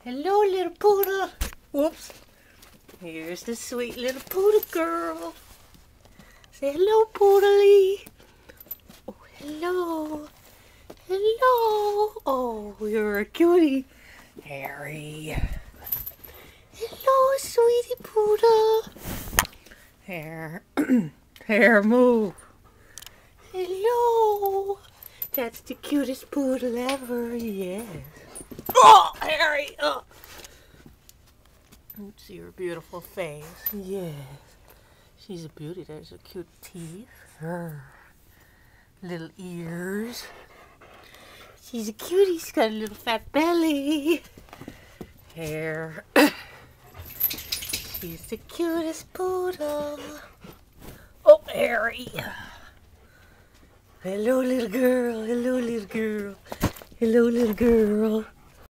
Hello, little poodle. Whoops. Here's the sweet little poodle girl. Say hello, poodley. Oh, hello. Hello. Oh, you're a cutie. Harry. Hello, sweetie poodle. Hair. Hair, move. Hello. That's the cutest poodle ever, yes. Oh, Harry! Oh. Let's see her beautiful face. Yes. She's a beauty. There's her cute teeth. Her little ears. She's a cutie. She's got a little fat belly. Hair. She's the cutest poodle. Oh, Harry. Hello, little girl. Hello, little girl. Hello, little girl.